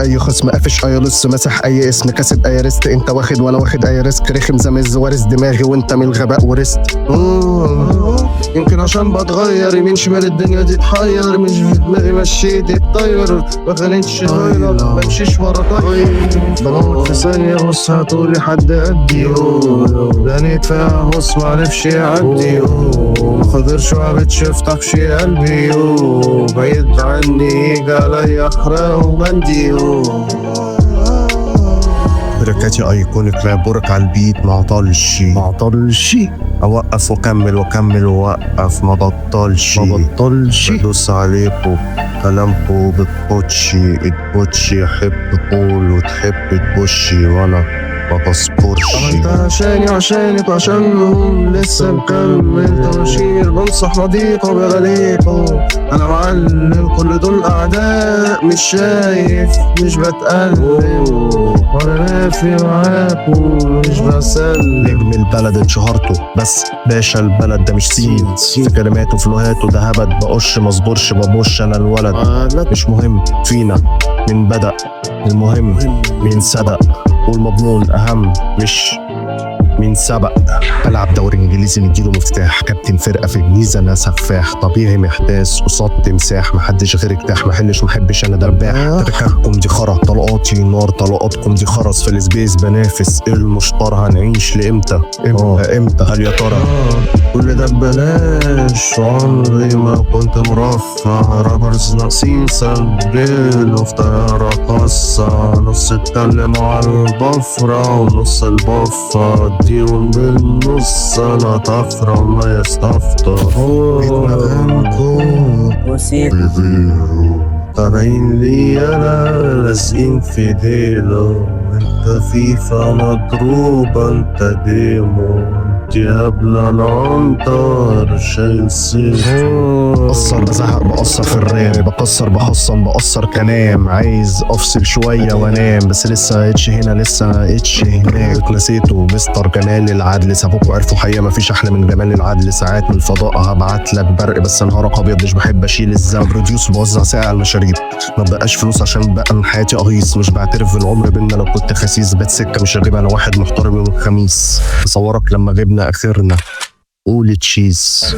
اي خصم، قافش اي لص، مسح اي اسم، كاسب اي ريست. انت واخد وانا واخد اي ريسك، رخم زمز وارث دماغي وانت من الغباء ورثت. يمكن عشان بتغير يمين شمال الدنيا دي تحير، مش في دماغي مشيت الطير، ما خليتش غيرك ممشيش ورا طير. بنوت في ثانية بص هتقولي حد قدي، بنيت فيها بص معرفش يعدي، مقدرش وعبتش افتح شي قلبي، بعيد عني يجي عليا احرق وبندي. بركاتي ايكونيك رابورك على البيت معطلش اوقف واكمل واكمل واوقف ما بطلش بدوس عليكو كلامكو بتبوتشي اتبوتشي، احب تقول وتحب تبوشي وانا ما بصبرش. انت عشانك وعشانهم لسه مكمل تبشير، بنصح نضيقه بغليقه. انا معلم كل دول اعداء، مش شايف مش بتقلب، وانا لافي معاكم مش بسلم. نجم البلد انشهرته بس باشا البلد ده مش سين، في كلماته فلوهاته ده هبد، بقش مصبرش ببوش انا الولد. مش مهم فينا مين بدأ، المهم مين صدق، والمضمون اهم مش مين سبق. بلعب دوري انجليزي نديله مفتاح، كابتن فرقه في الجيزه انا سفاح، طبيعي محتاس قصاد تمساح، محدش غير اجتاح محلش محبش انا درباح. تركاتكم دي خرا طلقاتي نار، طلقاتكم دي خرس، في السبيس بنافس المشطر، هنعيش لامتى امتى هل يا ترى؟ كل ده ببلاش عمري ما كنت مرفع، رابرز ناقصين سجل وفي طيارة خاصة، نص اتكلم على البفرة ونص البفة اديهم بالنص، انا طفرة ما يستفطر. طالعين لي انا لازقين في ديلو، انت فيفا مضروبة انت ديمو، انت هبلة العنطر شايل سيف. بقصر بزهق بقصر في الراب، بكسر بحصن بقصر كلام، عايز افصل شوية وانام، بس لسه اتش هنا لسه اتش هناك. نسيته مستر جمال العدل، سابوكوا عرفوا حقيقة مفيش احلى من جمال العدل، ساعات من الفضاء هبعت لك برق بس نهارك ابيض، مش بحب اشيل الذنب، بروديوس بوزع ساعة على المشاريب، ما بقاش فلوس عشان بقى من حياتي قهيص، مش بعترف بالعمر بينا لو كنت خسيس، بات سكة مش غيبة انا واحد محترم يوم الخميس، بصورك لما غبنا اخرنا قول تشيز.